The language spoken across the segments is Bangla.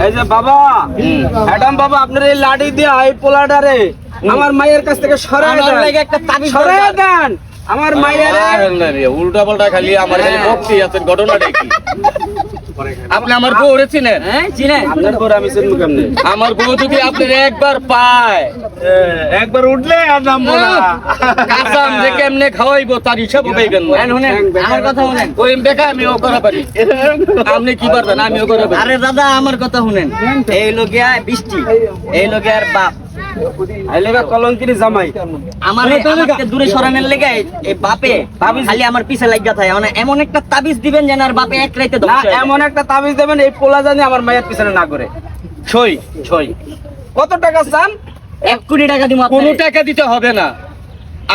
এই যে বাবা, ম্যাডাম বাবা, আপনার এই লাঠি দিয়ে এই পোলাটারে আমার মায়ের কাছ থেকে সরায় দেন। আমার মায়ের উল্টা পাল্টা খালি আমার খালি ভক্তি আছে। ঘটনাটা কি? আপনি আমার বউ চিনেন? আপনার পর আমি চিনবো কেমনে? আমার বউ যদি আপনার একবার পায়, একবার উঠলে আর নামবো না। কাসাম যে কেমনে খাওয়াইবো তার হিসাব পাইবেন না। আমার কথা শুনেন। ওই বেকা আমিও করা পারি। আপনি কি পারবেন? আমিও করা পারি। আরে দাদা আমার কথা শুনেন। এই লোকিয়া বৃষ্টি, এই লোকিয়ার বাপ, এই লেগা কলঙ্কিনী জামাই। আমাকে দূরে সরানোর লেগে এই বাপে খালি আমার পিছে লাগিয়া থাকে। মানে এমন একটা তাবিজ দিবেন যেন আর বাপে এক রাইতে না, ধ্বংস হয়ে যায়। এমন একটা তাবিজ দেবেন এই পোলা জানি আমার মায়ের পিছনে না করে। ছই ছই কত টাকা চান? 1 কোটি টাকা দিব। কোনো টাকা দিতে হবে না।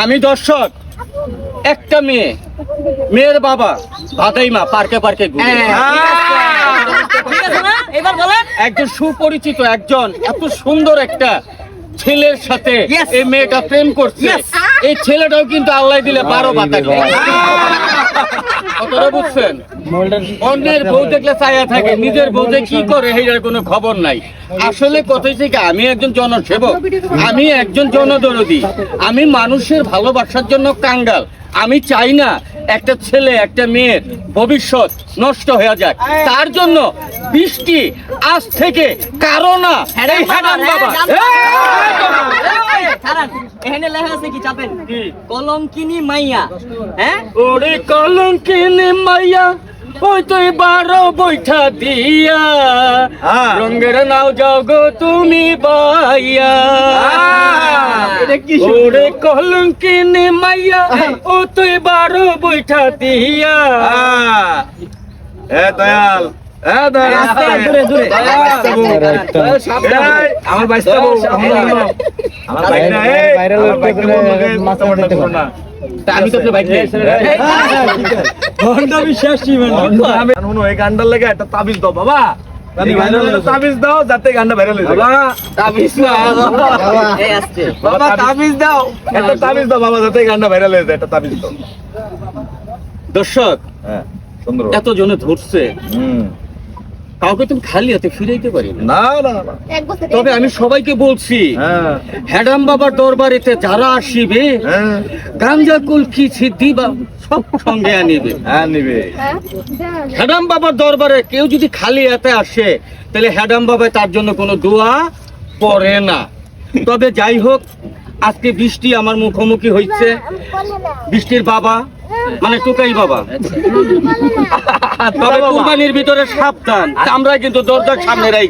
আমি দর্শক, একটা মেয়ের বাবা ভাদাইমা পার্কে পার্কে ঘুরে, ঠিক আছে না? এবার বলেন। একজন সুপরিচিত একজন এত সুন্দর একটা ছেলের সাথে Yes. এই মেয়েটা প্রেম করছে। Yes. এই ছেলেটাও কিন্তু আল্লাহ দিলে 12 বাতা কতটা বুঝছেন? অন্যের বউ দেখলে ছায়া থাকে, নিজের বউ যে কি করে এইটার কোনো খবর নাই। আসলে কথাই থেকে আমি একজন জনসেবক, আমি একজন জনদরদি, আমি মানুষের ভালোবাসার জন্য কাঙ্গাল। আমি চাই না একটা ছেলে একটা মেয়ের ভবিষ্যৎ নষ্ট হয়ে যাক। তার জন্য বৃষ্টি আজ থেকে কারো না এই হারান বাবা। এখানে লেখা আছে কি চাপেন? কলঙ্কিনী মাইয়া। হ্যাঁ, ওরে কলঙ্কিনী মাইয়া, ওই তুই 12 বৈঠা দিয়া, রঙের নাও যাও গো তুমি বাইয়া। ওরে কলঙ্কিনী মাইয়া, ও তুই 12 বৈঠা দিয়া। দয়াল, দূরে দূরে। আমার বাইশটা বউ, আমার বাইক না, আমি তো বাইক এই গান্ডার লেগে একটা তাবিজ দাও বাবা। তাবিজ দাও যাতে গান্ডা ভাইরাল হয়ে যায়। তাবিজ না এই আসছে। বাবা তাবিজ দাও, একটা তাবিজ দাও বাবা যাতে গান্ডা ভাইরাল হয়ে যায়। একটা তাবিজ দাও। দর্শক, হ্যাঁ, সুন্দর। এত জনে ধরছে, কাউকে তুমি খালি হাতে ফিরাইতে পারি না। না না না, তবে আমি সবাইকে বলছি, হ্যাঁ হ্যাডাম বাবার দরবারেতে যারা আসিবে, হ্যাঁ গাঞ্জা কুলকি সিদ্ধি বা সব সঙ্গে আনিবে। হ্যাঁ নিবে। হ্যাডাম বাবার দরবারে কেউ যদি খালি হাতে আসে, তাহলে হ্যাডাম বাবা তার জন্য কোনো দোয়া পড়ে না। তবে যাই হোক, আজকে বৃষ্টি আমার মুখোমুখি হয়েছে। বৃষ্টির বাবা মানে টুকাই বাবা। তবে কুরবানির ভিতরে সাবধান, আমরা কিন্তু দরজার সামনে রাখি।